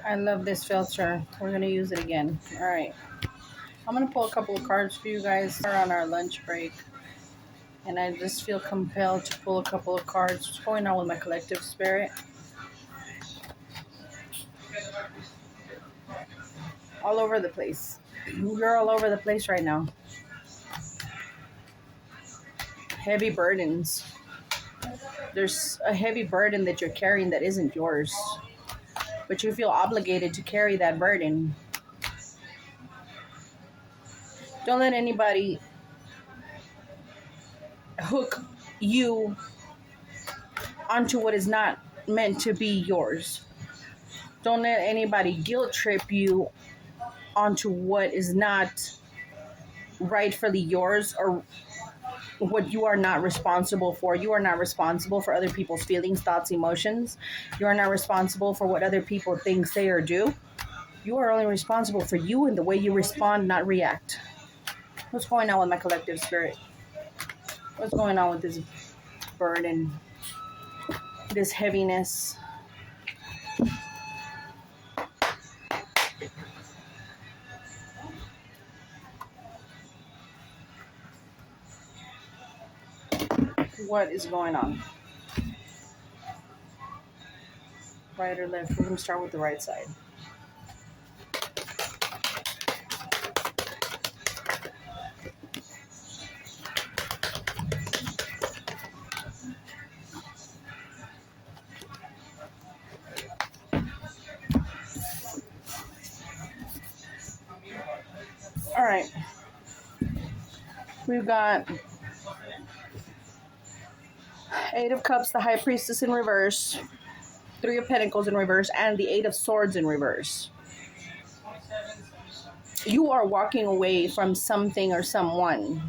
I love this filter. We're going to use it again. All right. I'm going to pull a couple of cards for you guys. We're on our lunch break. And I just feel compelled to pull a couple of cards. What's going on with my collective spirit? All over the place. You're all over the place right now. Heavy burdens. There's a heavy burden that you're carrying that isn't yours. But you feel obligated to carry that burden. Don't let anybody hook you onto what is not meant to be yours. Don't let anybody guilt trip you onto what is not rightfully yours or what you are not responsible for. You are not responsible for other people's feelings, thoughts, emotions. You are not responsible for what other people think, say, or do. You are only responsible for you and the way you respond, not react. What's going on with my collective spirit? What's going on with this burden, this heaviness? What is going on? Right or left? We're going to start with the right side. All right. We've got Eight of Cups, the High Priestess in reverse, Three of Pentacles in reverse, and the Eight of Swords in reverse. You are walking away from something or someone.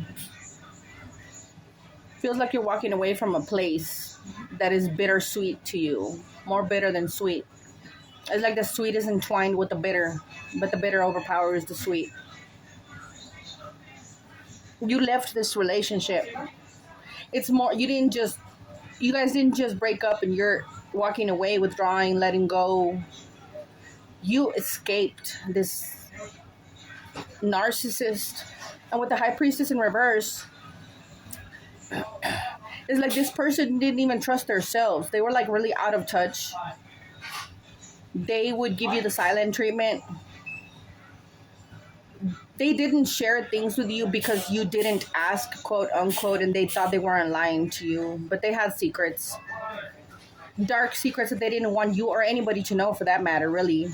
Feels like you're walking away from a place that is bittersweet to you. More bitter than sweet. It's like the sweet is entwined with the bitter, but the bitter overpowers the sweet. You left this relationship. It's more, you guys didn't just break up and you're walking away, withdrawing, letting go. You escaped this narcissist. And with the High Priestess in reverse, it's like this person didn't even trust themselves. They were like really out of touch. They would give you the silent treatment. They didn't share things with you because you didn't ask, quote unquote, and they thought they weren't lying to you. But they had secrets. Dark secrets that they didn't want you or anybody to know, for that matter, really.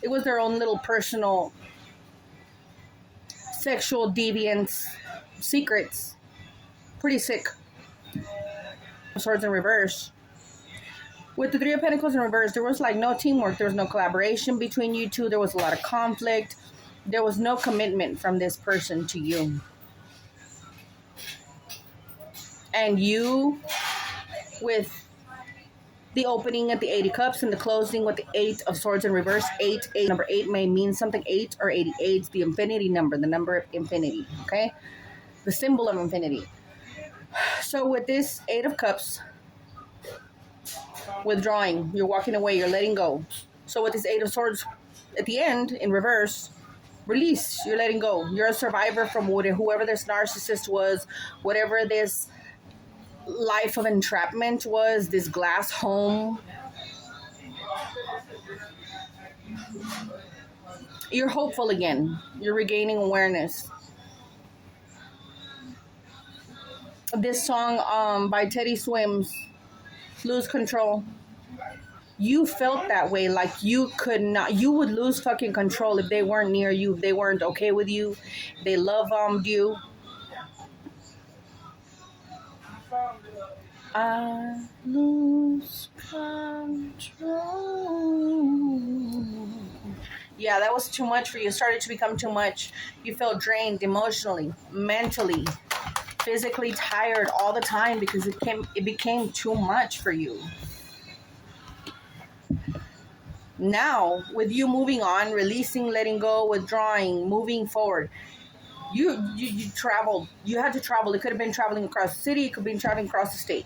It was their own little personal sexual deviance secrets. Pretty sick. Swords in reverse. With the Three of Pentacles in reverse, there was like no teamwork. There was no collaboration between you two. There was a lot of conflict. There was no commitment from this person to you. And you, with the opening at the Eight of Cups and the closing with the Eight of Swords in reverse, number 8 may mean something. 8 or 88, the infinity number, the number of infinity, okay? The symbol of infinity. So with this Eight of Cups, withdrawing, you're walking away, you're letting go. So with this Eight of Swords at the end in reverse, release, you're letting go. You're a survivor from whoever this narcissist was, whatever this life of entrapment was, this glass home. You're hopeful again. You're regaining awareness. This song by Teddy Swims, Lose Control. You felt that way, like you could not, you would lose fucking control if they weren't near you, if they weren't okay with you, they love-bombed you. I lose control. Yeah, that was too much for you. It started to become too much. You felt drained emotionally, mentally, physically tired all the time because it became too much for you. Now, with you moving on, releasing, letting go, withdrawing, moving forward, you traveled. You had to travel. It could have been traveling across the city. It could have been traveling across the state.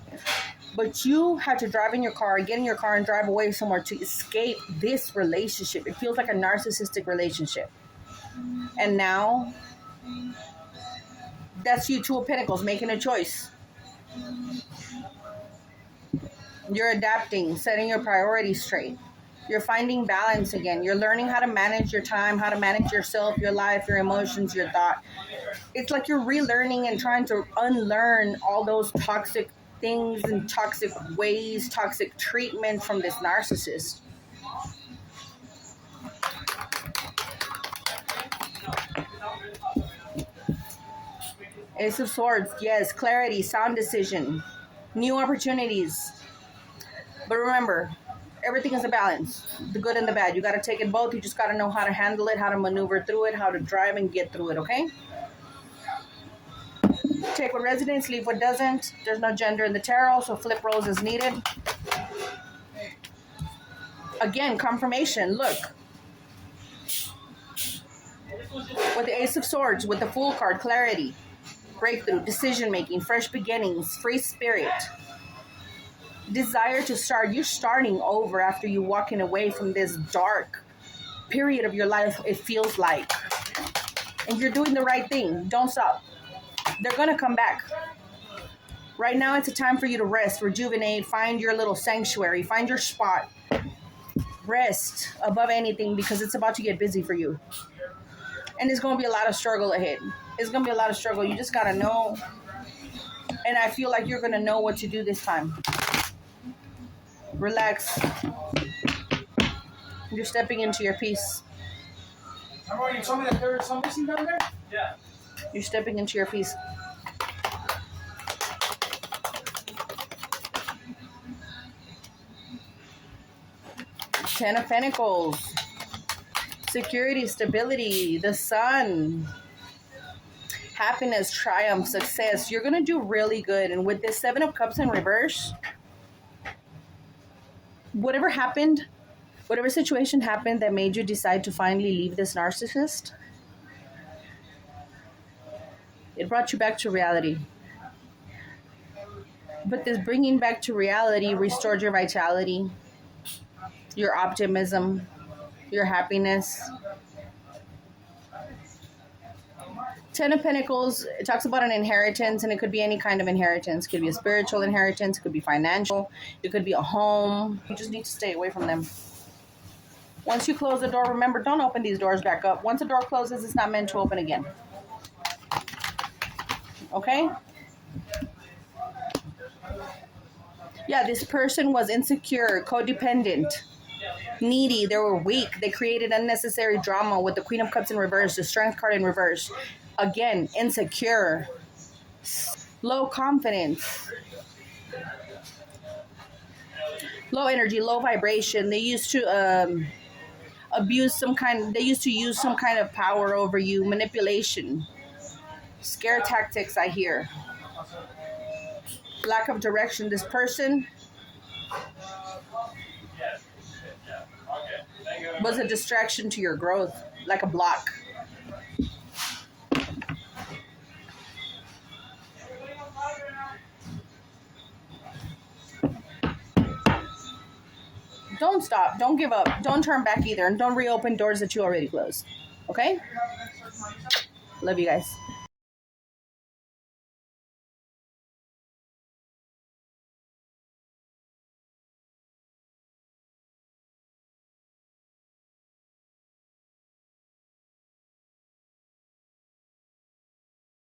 But you had to drive in your car, get in your car, and drive away somewhere to escape this relationship. It feels like a narcissistic relationship. And now, that's you, Two of Pentacles, making a choice. You're adapting, setting your priorities straight. You're finding balance again. You're learning how to manage your time, how to manage yourself, your life, your emotions, your thought. It's like you're relearning and trying to unlearn all those toxic things and toxic ways, toxic treatment from this narcissist. Ace of Swords, yes, clarity, sound decision, new opportunities. But remember, everything is a balance, the good and the bad. You got to take it both. You just got to know how to handle it, how to maneuver through it, how to drive and get through it, okay? Take what resonates, leave what doesn't. There's no gender in the tarot, so flip roles as needed. Again, confirmation. Look. With the Ace of Swords, with the Fool card, clarity, breakthrough, decision-making, fresh beginnings, free spirit. Desire to start. You're starting over after you walking away from this dark period of your life, it feels like. And you're doing the right thing. Don't stop. They're going to come back. Right now, it's a time for you to rest, rejuvenate, find your little sanctuary, find your spot. Rest above anything because it's about to get busy for you. And it's going to be a lot of struggle ahead. It's going to be a lot of struggle. You just got to know. And I feel like you're going to know what to do this time. Relax. You're stepping into your peace. Remember when you told me that there was some missing down there? Yeah. You're stepping into your peace. Ten of Pentacles. Security, stability, the Sun. Happiness, triumph, success. You're going to do really good. And with this Seven of Cups in reverse, whatever happened, whatever situation happened that made you decide to finally leave this narcissist, it brought you back to reality. But this bringing back to reality restored your vitality, your optimism, your happiness. Ten of Pentacles, it talks about an inheritance, and it could be any kind of inheritance. It could be a spiritual inheritance. It could be financial. It could be a home. You just need to stay away from them. Once you close the door, remember, don't open these doors back up. Once a door closes, it's not meant to open again. Okay? Yeah, this person was insecure, codependent, needy. They were weak. They created unnecessary drama with the Queen of Cups in reverse, the Strength card in reverse. Again, insecure, low confidence, low energy, low vibration. They used to use some kind of power over you, manipulation, scare tactics, I hear. Lack of direction. This person was a distraction to your growth, like a block. Don't stop. Don't give up. Don't turn back either. And don't reopen doors that you already closed. Okay? Love you guys.